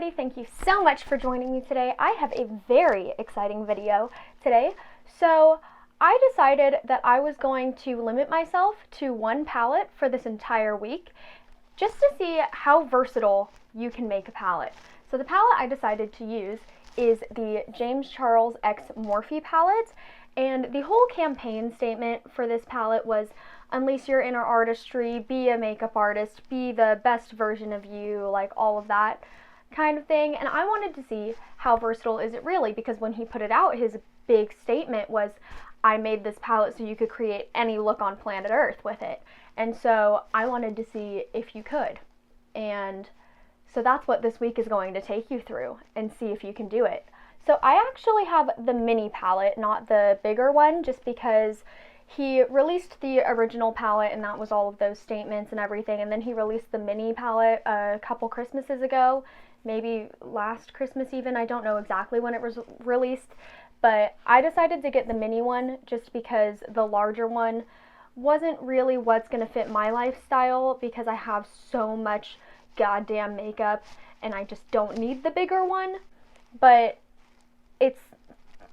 everybody, thank you so much for joining me today. I have a very exciting video today. So I decided that I was going to limit myself to one palette for this entire week, just to see how versatile you can make a palette. So the palette I decided to use is the James Charles X Morphe palette, and the whole campaign statement for this palette was unleash your inner artistry, be a makeup artist, be the best version of you, like all of that kind of thing. And I wanted to see how versatile is it really, because when he put it out, his big statement was, I made this palette so you could create any look on planet Earth with it. And so I wanted to see if you could. And so that's what this week is going to take you through, and see if you can do it. So I actually have the mini palette, not the bigger one, just because he released the original palette and that was all of those statements and everything, and then he released the mini palette a couple Christmases ago, maybe last Christmas even. I don't know exactly when it was released, but I decided to get the mini one just because the larger one wasn't really what's going to fit my lifestyle, because I have so much goddamn makeup and I just don't need the bigger one. But it's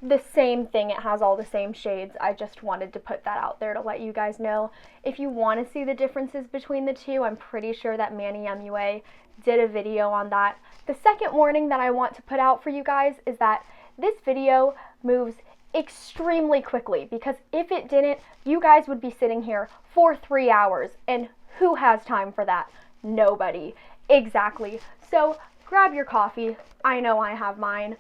the same thing, it has all the same shades. I just wanted to put that out there to let you guys know. If you want to see the differences between the two, I'm pretty sure that Manny MUA did a video on that. The second warning that I want to put out for you guys is that this video moves extremely quickly, because if it didn't, you guys would be sitting here for 3 hours, and who has time for that? Nobody. Exactly. So grab your coffee. I know I have mine,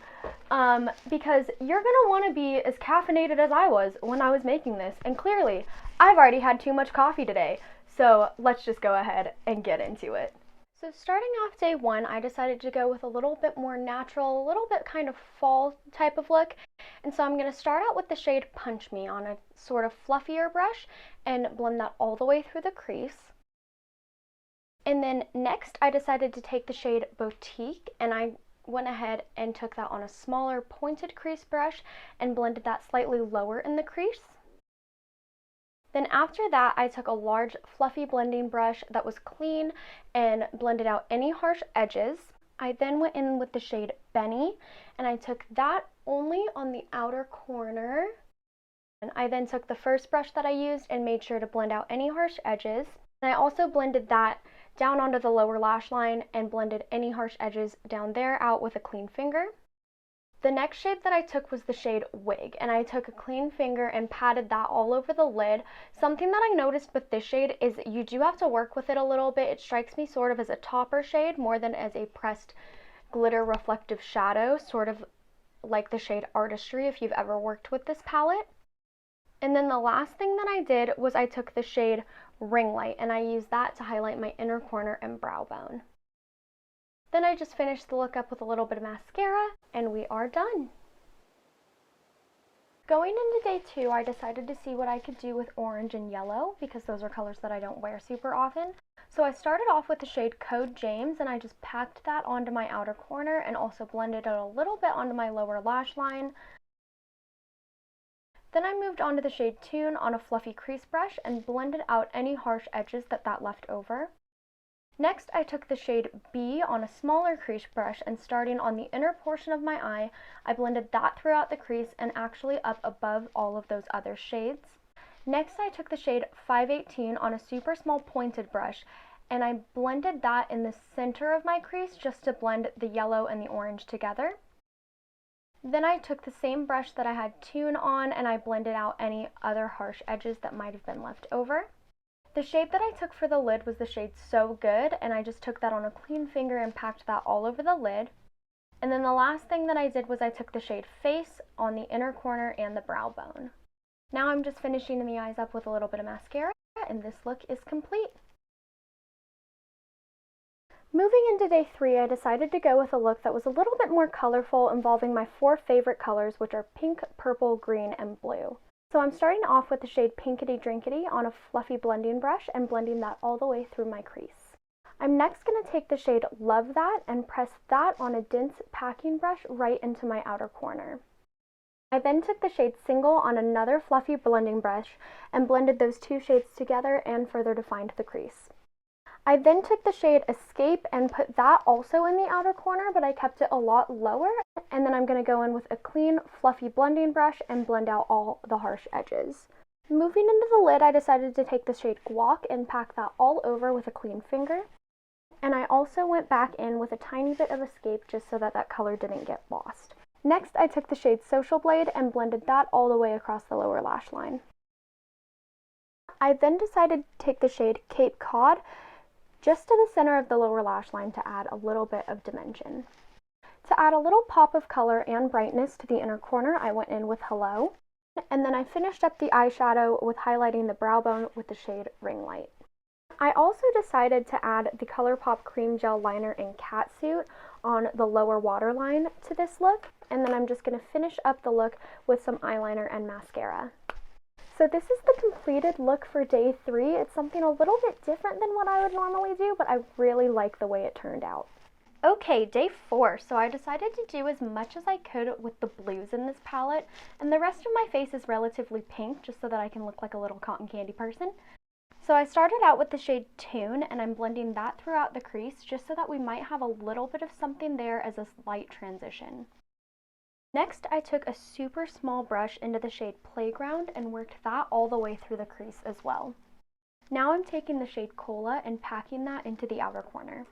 because you're gonna want to be as caffeinated as I was when I was making this, and clearly I've already had too much coffee today. So let's just go ahead and get into it. So starting off day one, I decided to go with a little bit more natural, a little bit kind of fall type of look. And so I'm going to start out with the shade Punch Me on a sort of fluffier brush and blend that all the way through the crease. And then next I decided to take the shade Boutique, and I went ahead and took that on a smaller pointed crease brush and blended that slightly lower in the crease. Then after that, I took a large fluffy blending brush that was clean and blended out any harsh edges. I then went in with the shade Benny, and I took that only on the outer corner. And I then took the first brush that I used and made sure to blend out any harsh edges. And I also blended that down onto the lower lash line and blended any harsh edges down there out with a clean finger. The next shade that I took was the shade Wig, and I took a clean finger and patted that all over the lid. Something that I noticed with this shade is you do have to work with it a little bit. It strikes me sort of as a topper shade more than as a pressed glitter reflective shadow, sort of like the shade Artistry if you've ever worked with this palette. And then the last thing that I did was I took the shade Ring Light, and I used that to highlight my inner corner and brow bone. Then I just finished the look up with a little bit of mascara, and we are done. Going into day two, I decided to see what I could do with orange and yellow, because those are colors that I don't wear super often. So I started off with the shade Code James, and I just packed that onto my outer corner and also blended it a little bit onto my lower lash line. Then I moved on to the shade Tune on a fluffy crease brush and blended out any harsh edges that left over. Next, I took the shade B on a smaller crease brush, and starting on the inner portion of my eye, I blended that throughout the crease and actually up above all of those other shades. Next, I took the shade 518 on a super small pointed brush, and I blended that in the center of my crease just to blend the yellow and the orange together. Then I took the same brush that I had Tune on, and I blended out any other harsh edges that might have been left over. The shade that I took for the lid was the shade So Good, and I just took that on a clean finger and packed that all over the lid. And then the last thing that I did was I took the shade Face on the inner corner and the brow bone. Now I'm just finishing the eyes up with a little bit of mascara, and this look is complete. Moving into day three, I decided to go with a look that was a little bit more colorful, involving my 4 favorite colors, which are pink, purple, green, and blue. So I'm starting off with the shade Pinkity Drinkity on a fluffy blending brush and blending that all the way through my crease. I'm next going to take the shade Love That and press that on a dense packing brush right into my outer corner. I then took the shade Single on another fluffy blending brush and blended those two shades together and further defined the crease. I then took the shade Escape and put that also in the outer corner, but I kept it a lot lower. And then I'm going to go in with a clean, fluffy blending brush and blend out all the harsh edges. Moving into the lid, I decided to take the shade Guac and pack that all over with a clean finger. And I also went back in with a tiny bit of Escape just so that that color didn't get lost. Next, I took the shade Social Blade and blended that all the way across the lower lash line. I then decided to take the shade Cape Cod just to the center of the lower lash line to add a little bit of dimension. To add a little pop of color and brightness to the inner corner, I went in with Hello. And then I finished up the eyeshadow with highlighting the brow bone with the shade Ring Light. I also decided to add the ColourPop Cream Gel Liner in Catsuit on the lower waterline to this look, and then I'm just going to finish up the look with some eyeliner and mascara. So this is the completed look for day 3. It's something a little bit different than what I would normally do, but I really like the way it turned out. Okay, day 4, so I decided to do as much as I could with the blues in this palette, and the rest of my face is relatively pink, just so that I can look like a little cotton candy person. So I started out with the shade Tune, and I'm blending that throughout the crease, just so that we might have a little bit of something there as a slight transition. Next, I took a super small brush into the shade Playground and worked that all the way through the crease as well. Now I'm taking the shade Cola and packing that into the outer corner.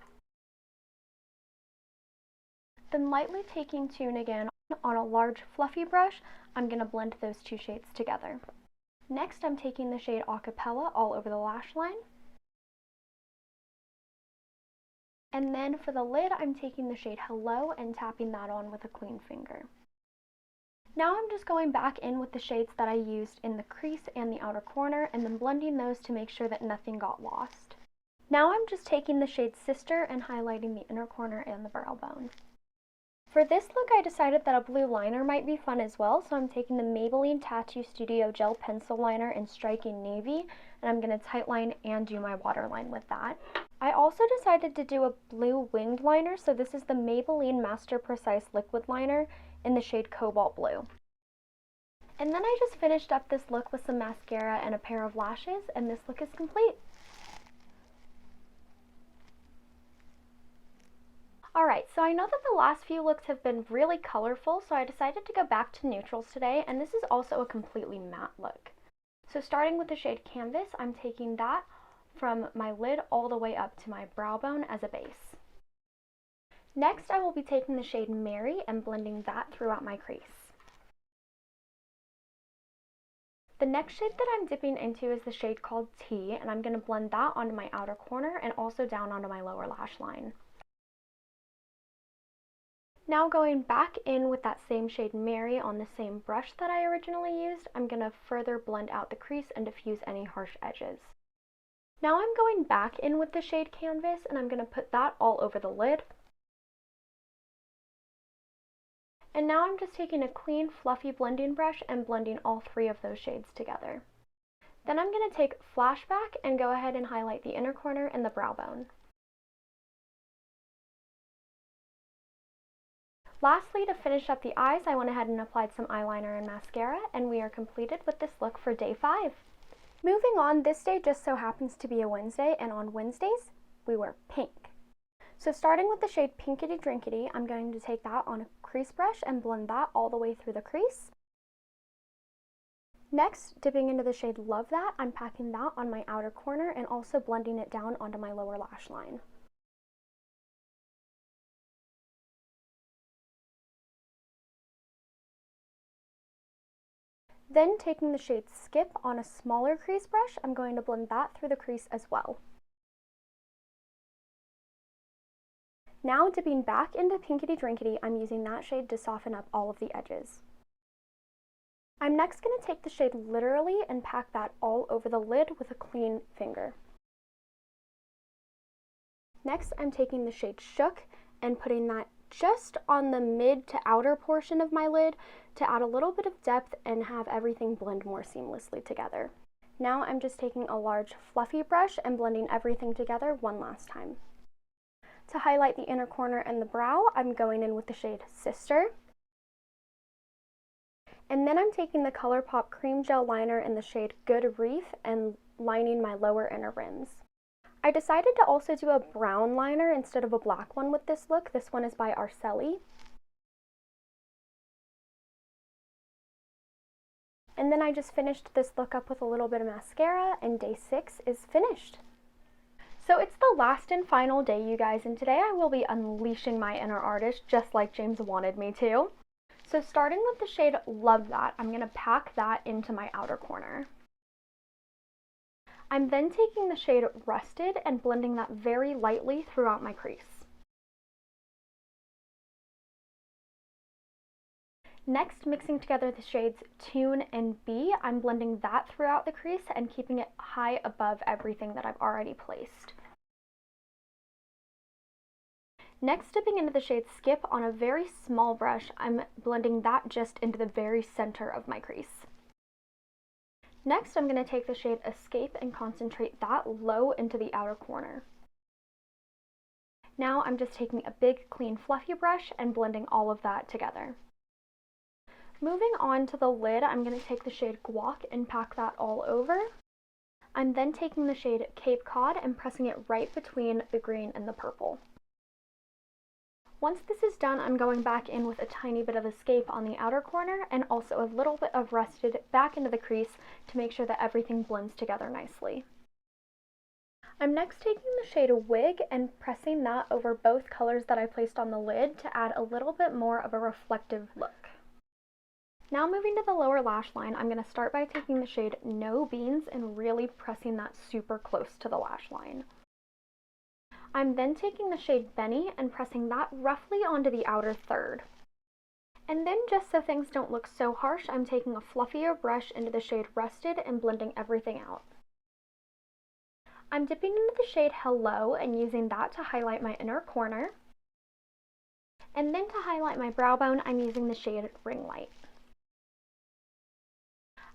Then lightly taking Tune again on a large fluffy brush, I'm going to blend those two shades together. Next, I'm taking the shade Acapella all over the lash line. And then for the lid, I'm taking the shade Hello and tapping that on with a clean finger. Now I'm just going back in with the shades that I used in the crease and the outer corner and then blending those to make sure that nothing got lost. Now I'm just taking the shade Sister and highlighting the inner corner and the brow bone. For this look, I decided that a blue liner might be fun as well, so I'm taking the Maybelline Tattoo Studio Gel Pencil Liner in Striking Navy, and I'm going to tightline and do my waterline with that. I also decided to do a blue winged liner, so this is the Maybelline Master Precise Liquid Liner in the shade Cobalt Blue. And then I just finished up this look with some mascara and a pair of lashes, and this look is complete. Alright, so I know that the last few looks have been really colorful, so I decided to go back to neutrals today, and this is also a completely matte look. So starting with the shade Canvas, I'm taking that from my lid all the way up to my brow bone as a base. Next, I will be taking the shade Mary and blending that throughout my crease. The next shade that I'm dipping into is the shade called Tea, and I'm going to blend that onto my outer corner and also down onto my lower lash line. Now going back in with that same shade Mary on the same brush that I originally used, I'm going to further blend out the crease and diffuse any harsh edges. Now I'm going back in with the shade Canvas and I'm going to put that all over the lid. And now I'm just taking a clean, fluffy blending brush and blending all 3 of those shades together. Then I'm going to take Flashback and go ahead and highlight the inner corner and the brow bone. Lastly, to finish up the eyes, I went ahead and applied some eyeliner and mascara, and we are completed with this look for day 5. Moving on, this day just so happens to be a Wednesday, and on Wednesdays, we wear pink. So starting with the shade Pinkity Drinkity, I'm going to take that on a crease brush and blend that all the way through the crease. Next, dipping into the shade Love That, I'm packing that on my outer corner and also blending it down onto my lower lash line. Then taking the shade Skip on a smaller crease brush, I'm going to blend that through the crease as well. Now dipping back into Pinkity Drinkity, I'm using that shade to soften up all of the edges. I'm next going to take the shade Literally and pack that all over the lid with a clean finger. Next, I'm taking the shade Shook and putting that just on the mid to outer portion of my lid to add a little bit of depth and have everything blend more seamlessly together. Now I'm just taking a large fluffy brush and blending everything together one last time. To highlight the inner corner and the brow, I'm going in with the shade Sister. And then I'm taking the ColourPop Cream Gel Liner in the shade Good Reef and lining my lower inner rims. I decided to also do a brown liner instead of a black one with this look. This one is by Arceli. And then I just finished this look up with a little bit of mascara, and day 6 is finished. So it's the last and final day, you guys, and today I will be unleashing my inner artist just like James wanted me to. So starting with the shade Love That, I'm going to pack that into my outer corner. I'm then taking the shade Rusted and blending that very lightly throughout my crease. Next, mixing together the shades Tune and Be, I'm blending that throughout the crease and keeping it high above everything that I've already placed. Next, dipping into the shade Skip on a very small brush, I'm blending that just into the very center of my crease. Next, I'm going to take the shade Escape and concentrate that low into the outer corner. Now I'm just taking a big, clean, fluffy brush and blending all of that together. Moving on to the lid, I'm going to take the shade Guac and pack that all over. I'm then taking the shade Cape Cod and pressing it right between the green and the purple. Once this is done, I'm going back in with a tiny bit of Escape on the outer corner and also a little bit of Rusted back into the crease to make sure that everything blends together nicely. I'm next taking the shade Wig and pressing that over both colors that I placed on the lid to add a little bit more of a reflective look. Now moving to the lower lash line, I'm going to start by taking the shade No Beans and really pressing that super close to the lash line. I'm then taking the shade Benny and pressing that roughly onto the outer third. And then, just so things don't look so harsh, I'm taking a fluffier brush into the shade Rusted and blending everything out. I'm dipping into the shade Hello and using that to highlight my inner corner. And then to highlight my brow bone, I'm using the shade Ring Light.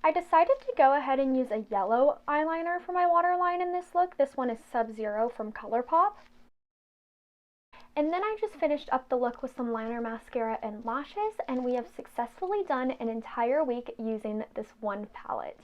I decided to go ahead and use a yellow eyeliner for my waterline in this look. This one is Sub-Zero from ColourPop. And then I just finished up the look with some liner, mascara, and lashes, and we have successfully done an entire week using this one palette.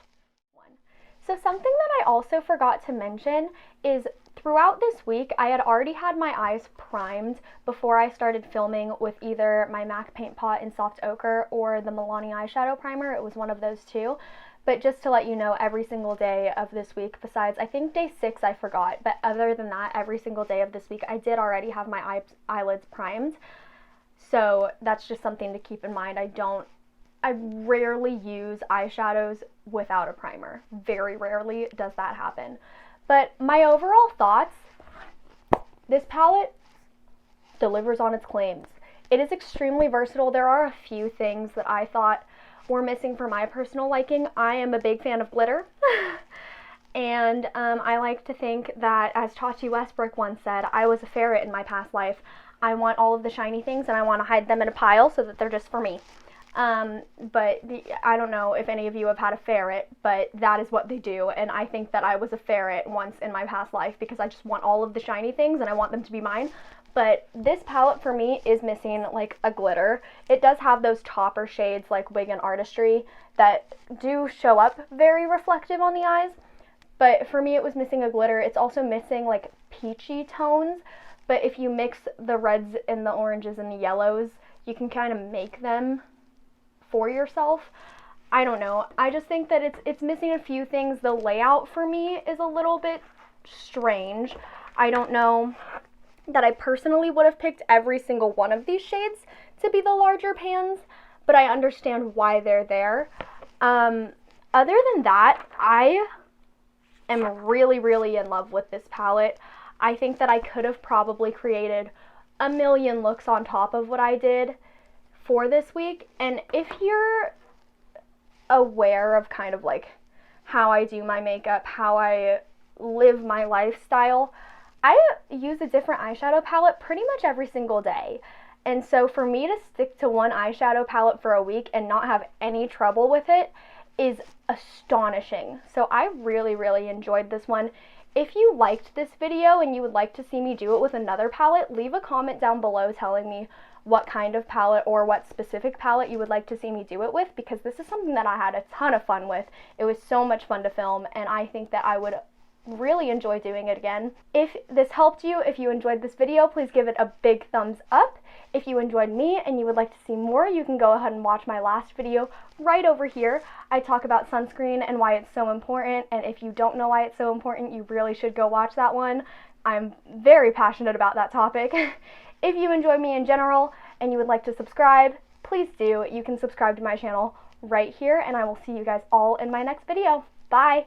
So something that I also forgot to mention is throughout this week, I had already had my eyes primed before I started filming with either my MAC Paint Pot in Soft Ochre or the Milani eyeshadow primer. It was one of those two. But just to let you know, every single day of this week, besides I think day 6 I forgot, but other than that, every single day of this week I did already have my eyelids primed. So that's just something to keep in mind. I rarely use eyeshadows without a primer. Very rarely does that happen. But my overall thoughts, this palette delivers on its claims. It is extremely versatile. There are a few things that I thought were missing for my personal liking. I am a big fan of glitter. And I like to think that, as Tati Westbrook once said, I was a ferret in my past life. I want all of the shiny things and I want to hide them in a pile so that they're just for me. I don't know if any of you have had a ferret, but that is what they do, and I think that I was a ferret once in my past life because I just want all of the shiny things and I want them to be mine. But this palette for me is missing like a glitter. It does have those topper shades like Wig and Artistry that do show up very reflective on the eyes, but for me it was missing a glitter. It's also missing like peachy tones, but if you mix the reds and the oranges and the yellows, you can kind of make them for yourself. I don't know. I just think that it's missing a few things. The layout for me is a little bit strange. I don't know that I personally would have picked every single one of these shades to be the larger pans, but I understand why they're there. Other than that, I am really, really in love with this palette. I think that I could have probably created a million looks on top of what I did for this week, and if you're aware of kind of like how I do my makeup, how I live my lifestyle, I use a different eyeshadow palette pretty much every single day. And so for me to stick to one eyeshadow palette for a week and not have any trouble with it is astonishing. So I really, really enjoyed this one. If you liked this video and you would like to see me do it with another palette, leave a comment down below telling me what kind of palette or what specific palette you would like to see me do it with, because this is something that I had a ton of fun with. It was so much fun to film, and I think that I would really enjoy doing it again. If this helped you, if you enjoyed this video, please give it a big thumbs up. If you enjoyed me and you would like to see more, you can go ahead and watch my last video right over here. I talk about sunscreen and why it's so important, and if you don't know why it's so important, you really should go watch that one. I'm very passionate about that topic. If you enjoy me in general and you would like to subscribe, please do. You can subscribe to my channel right here, and I will see you guys all in my next video. Bye!